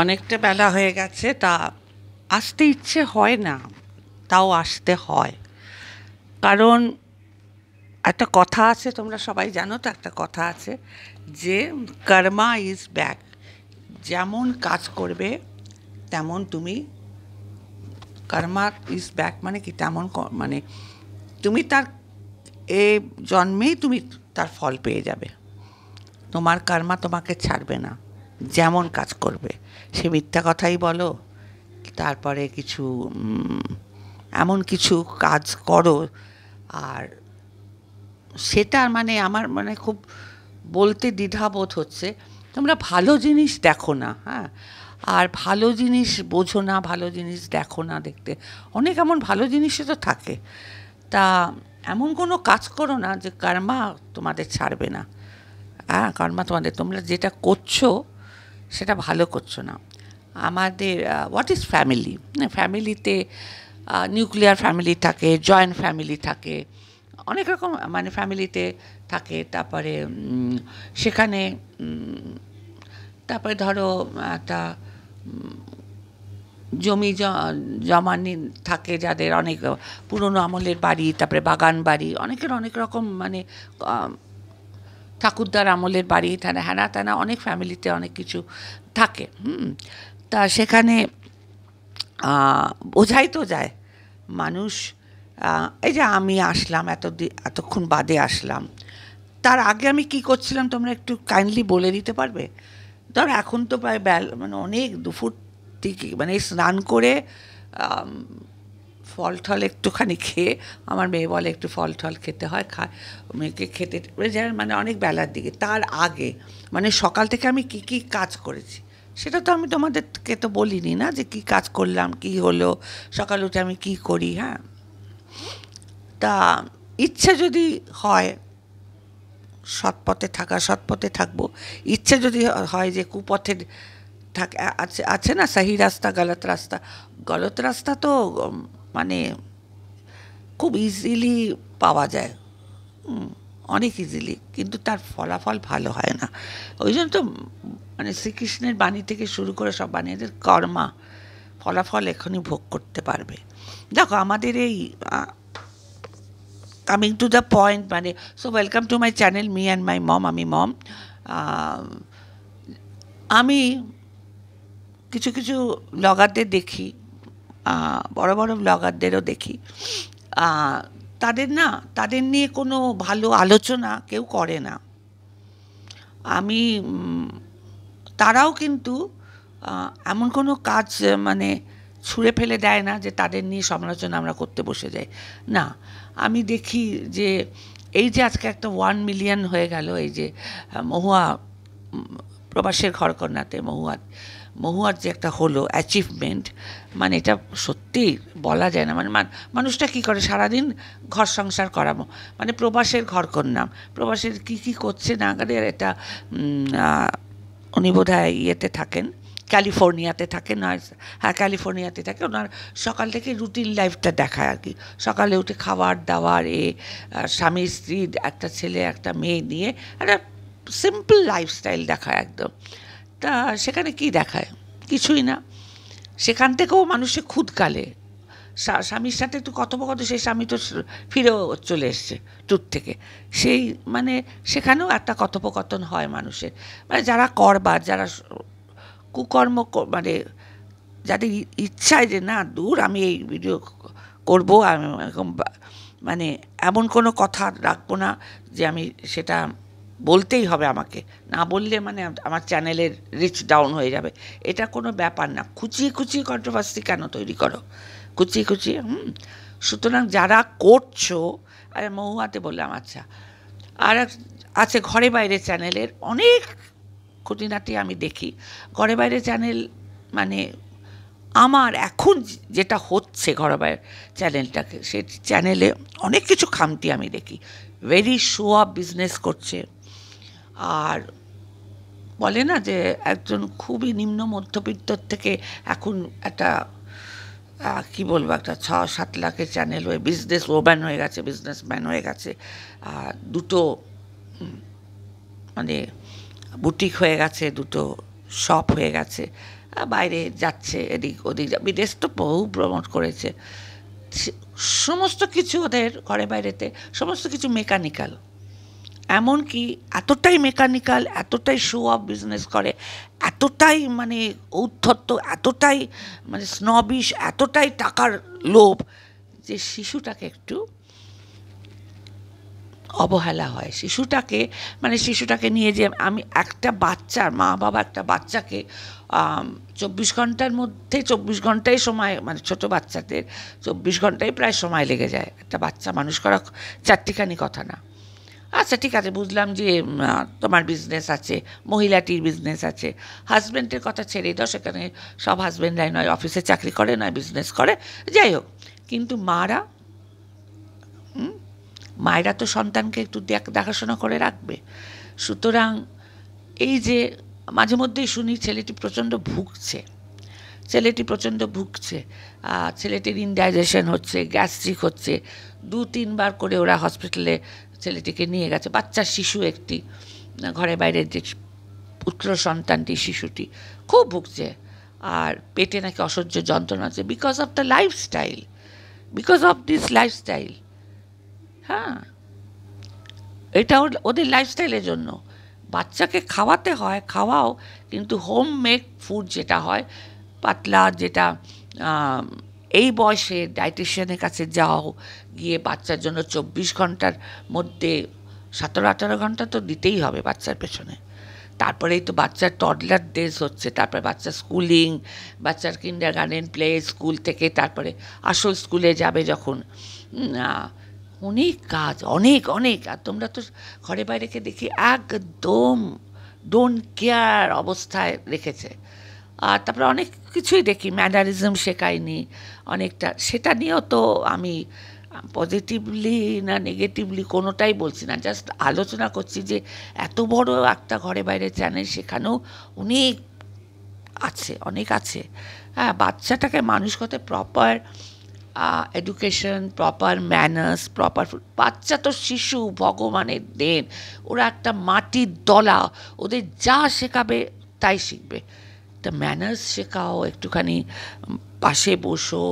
অনেকটা বেলা হয়ে গেছে, তা আসতে ইচ্ছে হয় না, তাও আসতে হয়। কারণ একটা কথা আছে, তোমরা সবাই জানো তো, একটা কথা আছে যে কর্মা ইজ ব্যাক। যেমন কাজ করবে তেমন তুমি, কর্মা ইজ ব্যাক মানে কি, তেমন মানে তুমি তার এ জন্মেই তুমি তার ফল পেয়ে যাবে। তোমার কর্মা তোমাকে ছাড়বে না, যেমন কাজ করবে, সে মিথ্যা কথাই বলো, তারপরে কিছু এমন কিছু কাজ করো, আর সেটা মানে আমার মানে খুব বলতে দ্বিধাবোধ হচ্ছে, তোমরা ভালো জিনিস দেখো না, হ্যাঁ, আর ভালো জিনিস বোঝো না, ভালো জিনিস দেখো না। দেখতে অনেক এমন ভালো জিনিসও তো থাকে, তা এমন কোনো কাজ করো না যে কর্মা তোমাদের ছাড়বে না। হ্যাঁ, কর্মা তোমাদের, তোমরা যেটা করছো সেটা ভালো করছো না। আমাদের হোয়াট ইজ ফ্যামিলি, ফ্যামিলিতে নিউক্লিয়ার ফ্যামিলি থাকে, জয়েন্ট ফ্যামিলি থাকে, অনেক রকম মানে ফ্যামিলিতে থাকে। তারপরে সেখানে তারপরে ধরো একটা জমি জমা থাকে যাদের, অনেক পুরনো আমলের বাড়ি, তারপরে বাগান বাড়ি, অনেকের অনেক রকম মানে ঠাকুরদার আমলের বাড়ি, তারা হ্যানা ত্যানা, অনেক ফ্যামিলিতে অনেক কিছু থাকে। তা সেখানে বোঝাই তো যায় মানুষ। এই যে আমি আসলাম, এতক্ষণ বাদে আসলাম, তার আগে আমি কি করছিলাম তোমরা একটু কাইন্ডলি বলে দিতে পারবে? ধর এখন তো প্রায় মানে অনেক দুপুর থেকে মানে স্নান করে ফল টল একটুখানি খেয়ে, আমার মেয়ে বলে একটু ফল টল খেতে হয়, খায়, মেয়েকে খেতে যায় মানে অনেক বেলার দিকে। তার আগে মানে সকাল থেকে আমি কি কি কাজ করেছি সেটা তো আমি তোমাদেরকে তো বলিনি না, যে কি কাজ করলাম, কি হলো, সকাল উঠে আমি কি করি। হ্যাঁ, তা ইচ্ছে যদি হয় সৎপথে থাকা, সৎপথে থাকবো। ইচ্ছে যদি হয় যে কুপথে থাক, আছে আছে না, সহি রাস্তা গলত রাস্তা। গলত রাস্তা তো মানে খুব ইজিলি পাওয়া যায়, অনেক ইজিলি, কিন্তু তার ফলাফল ভালো হয় না। ওই জন্য তো মানে শ্রীকৃষ্ণের বাণী থেকে শুরু করে সব বাণীদের কর্মা, ফলাফল এখনই ভোগ করতে পারবে। দেখো আমাদের এই কামিং টু দ্য পয়েন্ট, মানে so welcome to my channel me and my mom. আমি মম, আমি কিছু কিছু ব্লগারদের দেখি, বড় বড় ব্লগারদেরও দেখি, তাদের না, তাদের নিয়ে কোনো ভালো আলোচনা কেউ করে না। আমি তারাও কিন্তু এমন কোনো কাজ মানে ছুঁড়ে ফেলে দেয় না যে তাদের নিয়ে সমালোচনা আমরা করতে বসে যাই। না, আমি দেখি যে এই যে আজকে একটা 1 মিলিয়ন হয়ে গেল, এই যে মহুয়া প্রবাসের ঘরকন্যাতে মহুয়ার যে একটা হলো অ্যাচিভমেন্ট, মানে এটা সত্যি বলা যায় না। মানে মানুষটা কী করে সারাদিন ঘর সংসার করাবো, মানে প্রবাসের ঘরকন্যা, প্রবাসের কী কী করছে না করে, এটা উনি বোধহয় ইয়েতে থাকেন, ক্যালিফোর্নিয়াতে থাকেন, নয়, হ্যাঁ ক্যালিফোর্নিয়াতে থাকে। ওনার সকাল থেকে রুটিন লাইফটা দেখায় আর কি। সকালে উঠে খাবার দাবার, স্বামী স্ত্রী, একটা ছেলে একটা মেয়ে নিয়ে একটা সিম্পল লাইফস্টাইল দেখায় একদম। তা সেখানে কি দেখায়? কিছুই না। সেখান থেকেও মানুষে খুঁতকালে, স্বামীর সাথে একটু কথোপকথন, সেই স্বামী তো ফিরেও চলে এসছে ট্যুর থেকে, সেই মানে সেখানেও একটা কথোপকথন হয় মানুষের। মানে যারা করবার, যারা কুকর্ম মানে যাদের ইচ্ছায় যে না দূর আমি এই ভিডিও করবো, আমি এরকম মানে এমন কোনো কথা রাখবো না যে আমি সেটা বলতেই হবে, আমাকে না বললে মানে আমার চ্যানেলের রিচ ডাউন হয়ে যাবে, এটা কোনো ব্যাপার না। খুঁচিয়ে খুঁচিয়ে কন্ট্রোভার্সি কেন তৈরি করো, খুঁচিয়ে খুঁচিয়ে। সুতরাং যারা করছো, আরে মহুয়াতে বললাম, আচ্ছা, আর আছে ঘরে বাইরে চ্যানেলের অনেক খুঁটিনাটি আমি দেখি। ঘরে বাইরে চ্যানেল মানে আমার এখন যেটা হচ্ছে ঘরে বাইরে চ্যানেলটাকে, সেই চ্যানেলে অনেক কিছু খামতি আমি দেখি। ভেরি শো অফ বিজনেস করছে, আর বলে না যে একজন খুবই নিম্ন মধ্যবিত্তর থেকে এখন একটা কী বলবো, একটা 6-7 লাখের চ্যানেল হয়ে বিজনেস ওম্যান হয়ে গেছে, বিজনেসম্যান হয়ে গেছে, দুটো মানে বুটিক হয়ে গেছে, দুটো শপ হয়ে গেছে, বাইরে যাচ্ছে, এদিক ওদিক বিদেশ তো বহু প্রমোট করেছে। সমস্ত কিছু ওদের ঘরে বাইরেতে সমস্ত কিছু মেকানিক্যাল, এমনকি এতটাই মেকানিক্যাল, এতটাই শো অফ বিজনেস করে, এতটাই মানে ঔদ্ধত্য, এতটাই মানে স্নবিশ, এতটাই টাকার লোভ, যে শিশুটাকে একটু অবহেলা হয়। শিশুটাকে নিয়ে যে আমি একটা বাচ্চার মা বাবা একটা বাচ্চাকে 24 ঘন্টার মধ্যে 24 ঘন্টাই সময়, মানে ছোটো বাচ্চাদের 24 ঘন্টাই প্রায় সময় লেগে যায়। একটা বাচ্চা মানুষ করা চারটিখানি কথা না। আচ্ছা ঠিক আছে, বুঝলাম যে তোমার বিজনেস আছে, মহিলাটির বিজনেস আছে, হাজব্যান্ডের কথা ছেড়ে দাও, সেখানে সব হাজব্যান্ডরাই নয় অফিসে চাকরি করে, নয় বিজনেস করে, যাই হোক, কিন্তু মায়েরা তো সন্তানকে একটু দেখাশোনা করে রাখবে। সুতরাং এই যে মাঝে মধ্যেই শুনি ছেলেটি প্রচণ্ড ভুগছে, ছেলেটির ইনডাইজেশন হচ্ছে, গ্যাস্ট্রিক হচ্ছে, 2-3 বার করে ওরা হসপিটালে ছেলেটিকে নিয়ে গেছে। বাচ্চার শিশু একটি, ঘরে বাইরের যে পুত্র সন্তানটি, শিশুটি খুব ভুগছে, আর পেটে নাকি অসহ্য যন্ত্রণা আছে, বিকজ অফ দিস লাইফস্টাইল। হ্যাঁ, এটা ওদের লাইফস্টাইলের জন্য। বাচ্চাকে খাওয়াতে হয়, খাওয়াও, কিন্তু হোম মেড ফুড যেটা হয়, পাতলা, যেটা এই বয়সে ডায়েটিশিয়ানের কাছে যাও, গিয়ে বাচ্চার জন্য 24 ঘন্টার মধ্যে 17-18 ঘন্টা তো দিতেই হবে বাচ্চার পেছনে। তারপরেই তো বাচ্চার টডলার ডেজ হচ্ছে, তারপরে বাচ্চার স্কুলিং, বাচ্চার কিন্ডারগার্টেন, প্লে স্কুল থেকে তারপরে আসল স্কুলে যাবে যখন, অনেক কাজ, অনেক। আর তোমরা তো ঘরে বাইরেকে দেখি একদম ডোন্ট কেয়ার অবস্থায় রেখেছে। আর তারপরে অনেক কিছুই দেখি, ম্যানারিজম শেখায়নি অনেকটা, সেটা নিয়েও তো আমি পজিটিভলি না নেগেটিভলি কোনোটাই বলছি না, জাস্ট আলোচনা করছি যে এত বড় একটা ঘরে বাইরে চ্যানেল, সেখানেও অনেক আছে। হ্যাঁ, বাচ্চাটাকে মানুষ করতে proper education, proper manners, proper food. বাচ্চা তো শিশু, ভগবানের দেন, ওরা একটা মাটির দলা, ওদের যা শেখাবে তাই শিখবে। তা ম্যানার্স শেখাও, একটুখানি পাশে বসো,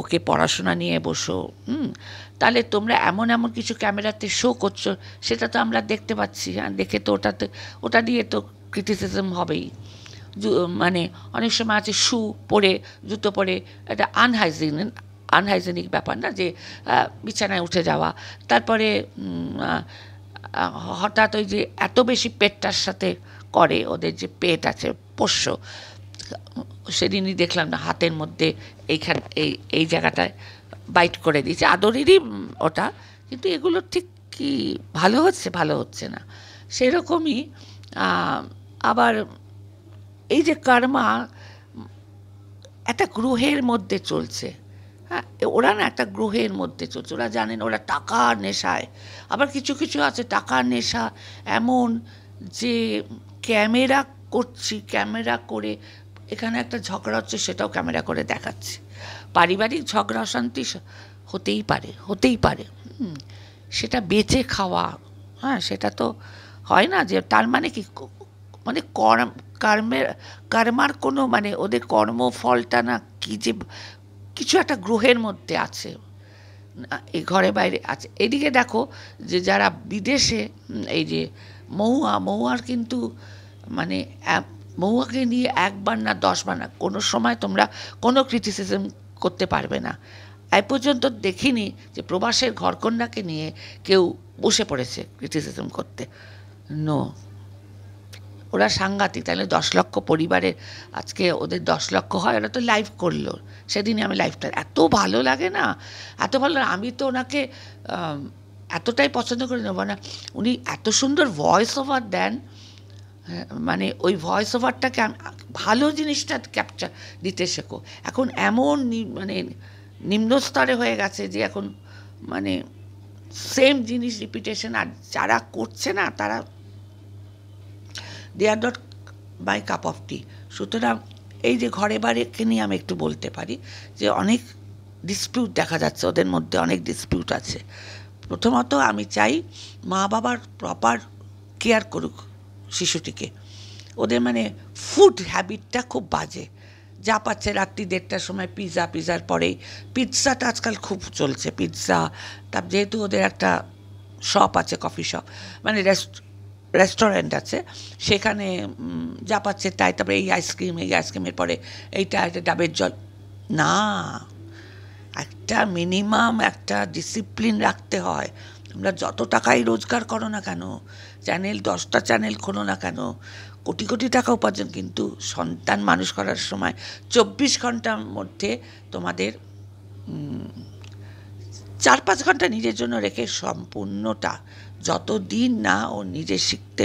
ওকে পড়াশোনা নিয়ে বসো। তাহলে তোমরা এমন কিছু ক্যামেরাতে শো করছো, সেটা তো আমরা দেখতে পাচ্ছি। হ্যাঁ, দেখে তো ওটা দিয়ে তো ক্রিটিসিজম হবেই। মানে অনেক সময় আছে জুতো পরে, একটা আনহাইজেনিক ব্যাপার না, যে বিছানায় উঠে যাওয়া, তারপরে হঠাৎ ওই যে এত বেশি পেটটার সাথে করে, ওদের যে পেট আছে পোষ্য, সেদিনই দেখলাম না হাতের মধ্যে এই জায়গাটায় বাইট করে দিয়েছে, আদরেরই ওটা, কিন্তু এগুলো ঠিক কি ভালো হচ্ছে না। সেরকমই আবার এই যে কর্মা একটা গ্রহের মধ্যে চলছে। হ্যাঁ, ওরা না একটা গ্রহের মধ্যে চলছে, ওরা জানেন, ওরা টাকার নেশায়। আবার কিছু আছে টাকার নেশা এমন যে ক্যামেরা করে এখানে একটা ঝগড়া হচ্ছে, সেটাও ক্যামেরা করে দেখাচ্ছে। পারিবারিক ঝগড়া অশান্তি হতেই পারে, সেটা বেঁচে খাওয়া। হ্যাঁ, সেটা তো হয় না যে তার মানে কি, মানে কর্মার কোনো মানে ওদের কর্মফলটা না কি, যে কিছু একটা গ্রহের মধ্যে আছে, এই ঘরে বাইরে আছে। এদিকে দেখো যে যারা বিদেশে, এই যে মহুয়ার কিন্তু মানে মহুয়াকে নিয়ে 1বার না 10বার না, কোনো সময় তোমরা কোনো ক্রিটিসিজম করতে পারবে না। এই পর্যন্ত দেখিনি যে প্রবাসের ঘরকন্যাকে নিয়ে কেউ বসে পড়েছে ক্রিটিসিজম করতে। নো, ওরা সাংঘাতিক। তাহলে 10 লক্ষ পরিবারের, আজকে ওদের 10 লক্ষ হয়, ওরা তো লাইভ করলো। সেদিনই আমি লাইভটা এত ভালো লাগে না, এত ভালো। আমি তো ওনাকে এতটাই পছন্দ করে নেব না, উনি এত সুন্দর ভয়েস ওভার দেন, মানে ওই ভয়েস ওভারটাকে ভালো জিনিসটা ক্যাপচার দিতে শেখো। এখন এমন মানে নিম্ন স্তরে হয়ে গেছে যে এখন মানে সেম জিনিস রিপিটেশন, আর যারা করছে না তারা they are not my cup of tea. সুতরাং এই যে ঘরে বাড়িকে নিয়ে আমি একটু বলতে পারি যে অনেক ডিসপিউট দেখা যাচ্ছে, ওদের মধ্যে অনেক ডিসপিউট আছে। প্রথমত আমি চাই মা বাবার প্রপার কেয়ার করুক শিশুটিকে, ওদের মানে ফুড হ্যাবিটটা খুব বাজে। যা পাচ্ছে রাত্রি 1:30টার সময় পিৎজার পরেই পিৎজাটা আজকাল খুব চলছে, পিৎজা। তার যেহেতু ওদের একটা শপ আছে, কফি শপ, মানে রেস্টুরেন্ট আছে, সেখানে যা পাচ্ছে তাই। তারপরে এই আইসক্রিমের পরে এইটা একটা ডাবের জল। না, একটা মিনিমাম একটা ডিসিপ্লিন রাখতে হয়। তোমরা যত টাকাই রোজগার করো না কেন, চ্যানেল 10টা চ্যানেল খোলো না কেন, কোটি কোটি টাকা উপার্জন, কিন্তু সন্তান মানুষ করার সময় 24 ঘন্টার মধ্যে তোমাদের 4-5 ঘন্টা নিজের জন্য রেখে সম্পূর্ণটা, যতদিন না ও নিজে শিখতে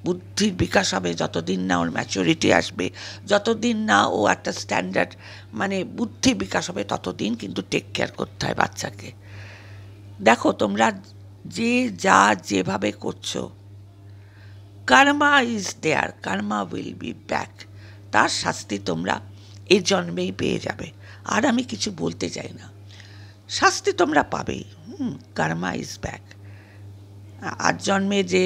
বুদ্ধির বিকাশ হবে, যতদিন না ওর ম্যাচুরিটি আসবে, যতদিন না ও একটা স্ট্যান্ডার্ড মানে বুদ্ধি বিকাশ হবে, ততদিন কিন্তু টেক কেয়ার করতে হয় বাচ্চাকে। দেখো তোমরা যে যা যেভাবে করছো, karma is there, karma will be back. তার শাস্তি তোমরা এই জন্মেই পেয়ে যাবে। আর আমি কিছু বলতে চাই না, শাস্তি তোমরা পাবেই। Karma is back. আর জন্মে যে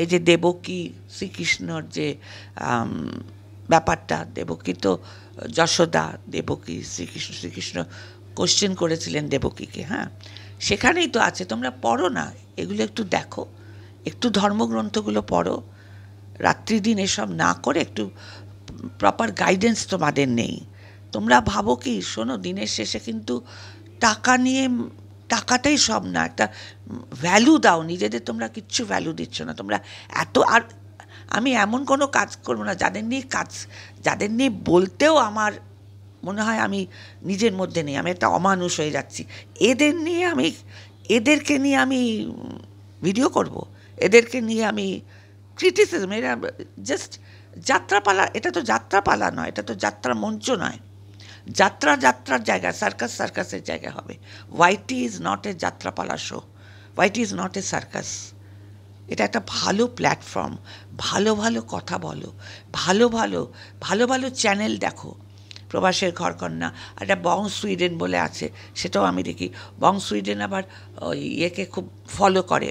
এই যে দেবকী শ্রীকৃষ্ণর যে ব্যাপারটা, দেবকী তো যশোদা, দেবকী শ্রীকৃষ্ণ কোশ্চেন করেছিলেন দেবকীকে, হ্যাঁ, সেখানেই তো আছে। তোমরা পড়ো না এগুলো, একটু দেখো, একটু ধর্মগ্রন্থগুলো পড়ো, রাত্রি দিন এসব না করে একটু প্রপার গাইডেন্স তোমাদের নেই। তোমরা ভাবো কি, শোনো, দিনের শেষে কিন্তু টাকা নিয়ে, টাকাটাই সব না, একটা ভ্যালু দাও নিজেদের। তোমরা কিচ্ছু ভ্যালু দিচ্ছ না তোমরা এত। আর আমি এমন কোনো কাজ করবো না যাদের নিয়ে বলতেও আমার মনে হয় আমি নিজের মধ্যে নেই, আমি একটা অমানুষ হয়ে যাচ্ছি। এদেরকে নিয়ে আমি ভিডিও করব, এদেরকে নিয়ে আমি ক্রিটিসিজম, এরা জাস্ট যাত্রাপালা। এটা তো যাত্রাপালা নয়, এটা তো যাত্রা মঞ্চ নয়। যাত্রার জায়গা, সার্কাসের জায়গা হবে। ওয়াইটি is not a jatrapala show, ওয়াইটি ইজ নট এ সার্কাস। এটা একটা ভালো প্ল্যাটফর্ম। ভালো ভালো কথা বলো, ভালো ভালো চ্যানেল দেখো। প্রবাসের ঘরকন্যা, একটা বং সুইডেন বলে আছে, সেটাও আমি দেখি। বং সুইডেন আবার ইয়েকে খুব ফলো করে,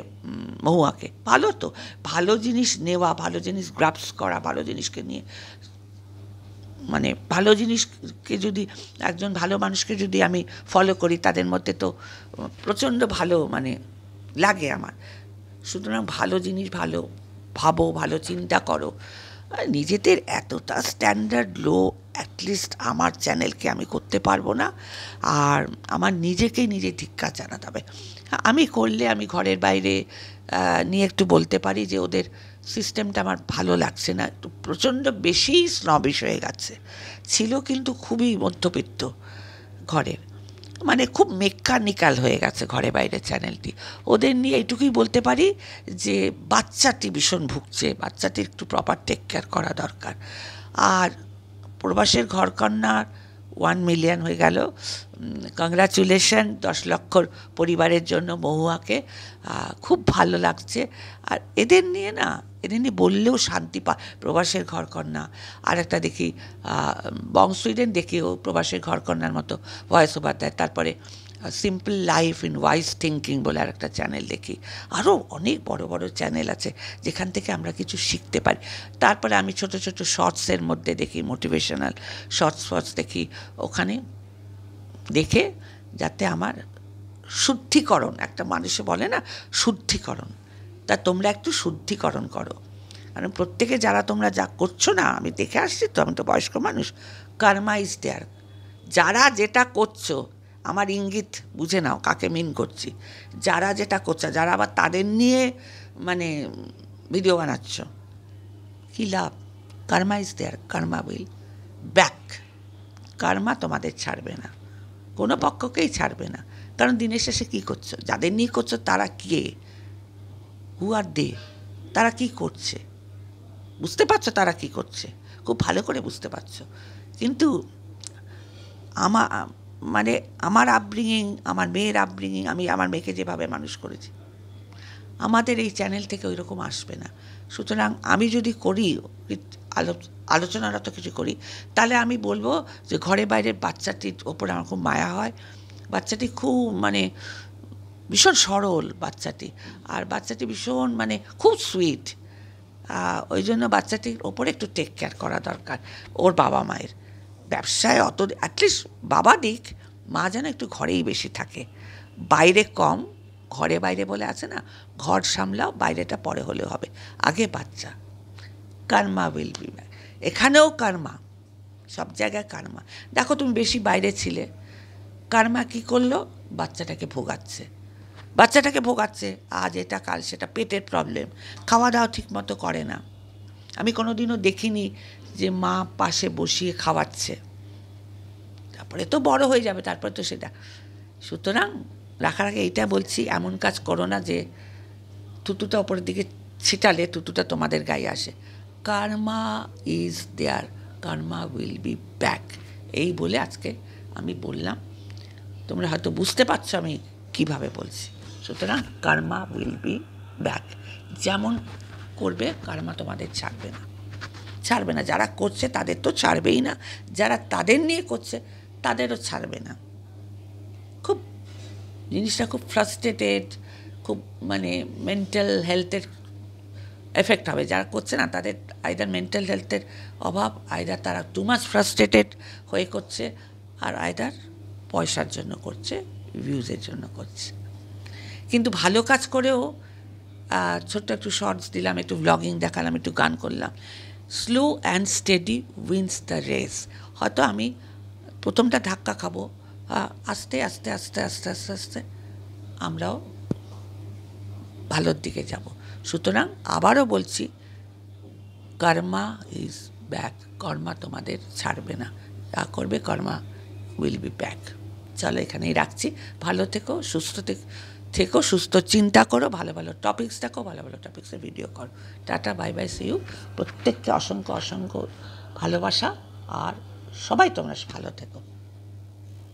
মহুয়াকে। ভালো তো, ভালো জিনিস নেওয়া, ভালো জিনিস গ্রাফস করা, ভালো জিনিসকে নিয়ে, মানে ভালো জিনিসকে যদি একজন ভালো মানুষকে যদি আমি ফলো করি, তাদের মধ্যে তো প্রচণ্ড ভালো মানে লাগে আমার। সুতরাং ভালো জিনিস ভালো ভাবো, ভালো চিন্তা করো। নিজেদের এতটা স্ট্যান্ডার্ড লো, অ্যাটলিস্ট আমার চ্যানেলকে আমি করতে পারবো না। আর আমার নিজেকেই নিজে ধিক্কার জানাতে হবে। আমি করলে আমি ঘরের বাইরে নিয়ে একটু বলতে পারি যে ওদের সিস্টেমটা আমার ভালো লাগছে না, একটু প্রচণ্ড বেশি স্নবিশ হয়ে গেছে। ছিল কিন্তু খুবই মধ্যবিত্ত ঘরের, মানে খুব মেকানিক্যাল হয়ে গেছে ঘরে বাইরে চ্যানেলটি। ওদের নিয়ে এইটুকুই বলতে পারি যে বাচ্চাটি ভীষণ ভুগছে, বাচ্চাটির একটু প্রপার টেক কেয়ার করা দরকার। আর প্রবাসের ঘরকন্যার 1 মিলিয়ন হয়ে গেল, কংগ্রাচুলেশন 10 লক্ষর পরিবারের জন্য মহুয়াকে। খুব ভালো লাগছে। আর এদের নিয়ে বললেও শান্তি প্রবাসের ঘরকন্যা। আর একটা দেখি বং সুইডেন, দেখি ও প্রবাসের ঘরকন্যার মতো ভয়েস ওভার দেয়। তারপরে simple life in wise thinking বলে আর একটা চ্যানেল দেখি। আরও অনেক বড় বড় চ্যানেল আছে যেখান থেকে আমরা কিছু শিখতে পারি। তারপরে আমি ছোট ছোট শর্টসের মধ্যে দেখি, মোটিভেশনাল শর্টস দেখি, ওখানে দেখে যাতে আমার শুদ্ধিকরণ, একটা মানুষে বলে না শুদ্ধিকরণ, তা তোমরা একটু শুদ্ধিকরণ করো। কারণ প্রত্যেকে যারা তোমরা যা করছো না, আমি দেখে আসছি তো, আমি তো বয়স্ক মানুষ, কার্মা ইজ দেয়ার। যারা যেটা করছো, আমার ইঙ্গিত বুঝে নাও কাকে মিন করছি। যারা যেটা করছো, যারা আবার তাদের নিয়ে মানে ভিডিও বানাচ্ছ, কী লাভ? Karma is there, karma will back. Karma তোমাদের ছাড়বে না, কোনো পক্ষকেই ছাড়বে না। কারণ দিনের শেষে কী করছো, যাদের নিয়ে করছো তারা কে, হু আর দে, তারা কি করছে বুঝতে পারছো? তারা কি করছে খুব ভালো করে বুঝতে পারছো। কিন্তু আমার আপব্রিঙিং, আমার মেয়ের আপব্রিঙিং, আমি আমার মেয়েকে যেভাবে মানুষ করেছি, আমাদের এই চ্যানেল থেকে ওই রকম আসবে না। সুতরাং আমি যদি করি আলোচনাটা তো কিছু করি, তাহলে আমি বলবো যে ঘরে বাইরের বাচ্চাটির ওপর আমার খুব মায়া হয়। বাচ্চাটি খুব মানে ভীষণ সরল বাচ্চাটি, আর বাচ্চাটি ভীষণ মানে খুব সুইট, ওই জন্য বাচ্চাটির ওপরে একটু টেক কেয়ার করা দরকার ওর বাবা মায়ের। ব্যবসায় অত অ্যাটলিস্ট বাবা দিক, মা যেন একটু ঘরেই বেশি থাকে, বাইরে কম, ঘরে বাইরে বলে আছে না, ঘর সামলাও, বাইরেটা পরে হলেও হবে, আগে বাচ্চা। কর্মা উইল বি ব্যাক, এখানেও কর্মা, সব জায়গায় কর্মা। দেখো তুমি বেশি বাইরে ছিলে, কর্মা কী করলো, বাচ্চাটাকে ভোগাচ্ছে, আজ এটা কাল সেটা, পেটের প্রবলেম, খাওয়া দাওয়া ঠিক মতো করে না। আমি কোনো দিনও দেখিনি যে মা পাশে বসিয়ে খাওয়াচ্ছে, তারপরে তো বড় হয়ে যাবে, তারপরে তো সেটা। সুতরাং রাখার আগে এইটা বলছি, এমন কাজ করো না যে থুতুটা ওপরের দিকে ছিটালে থুতুটা তোমাদের গায়ে আসে। Karma is there, karma will be back, এই বলে আজকে আমি বললাম। তোমরা হয়তো বুঝতে পারছো আমি কিভাবে বলছি। সুতরাং কার্মা উইল বি ব্যাক, যেমন করবে কার্মা তোমাদের ছাড়বে না। যারা করছে তাদের তো ছাড়বেই না, যারা তাদের নিয়ে করছে তাদেরও ছাড়বে না। খুব জিনিসটা খুব ফ্রাস্ট্রেটেড, খুব মানে মেন্টাল হেলথের এফেক্ট হবে। যারা করছে না তাদের আইদার মেন্টাল হেলথের অভাব, আইদার তারা টু মাচ ফ্রাস্ট্রেটেড হয়ে করছে, আর আইদার পয়সার জন্য করছে, ভিউজের জন্য করছে। কিন্তু ভালো কাজ করেও ছোট্ট একটু শর্টস দিলাম, একটু ব্লগিং দেখালাম, একটু গান করলাম, slow and steady wins the race. হয়তো আমি প্রথমটা ধাক্কা খাবো, আস্তে আস্তে আস্তে আস্তে আস্তে আস্তে আমরাও ভালোর দিকে যাব। সুতরাং আবারও বলছি, কর্মা ইজ ব্যাক, কর্মা তোমাদের ছাড়বে না, যা করবে কর্মা উইল বি ব্যাক। চলো এখানেই রাখছি, ভালো থেকো, সুস্থ থেকো, সুস্থ চিন্তা করো, ভালো ভালো টপিকস দেখো, ভালো ভালো টপিক্সের ভিডিও করো। Tata, bye bye, see you. প্রত্যেককে অসংখ্য অসংখ্য ভালোবাসা, আর সবাই তোমরা ভালো থেকো।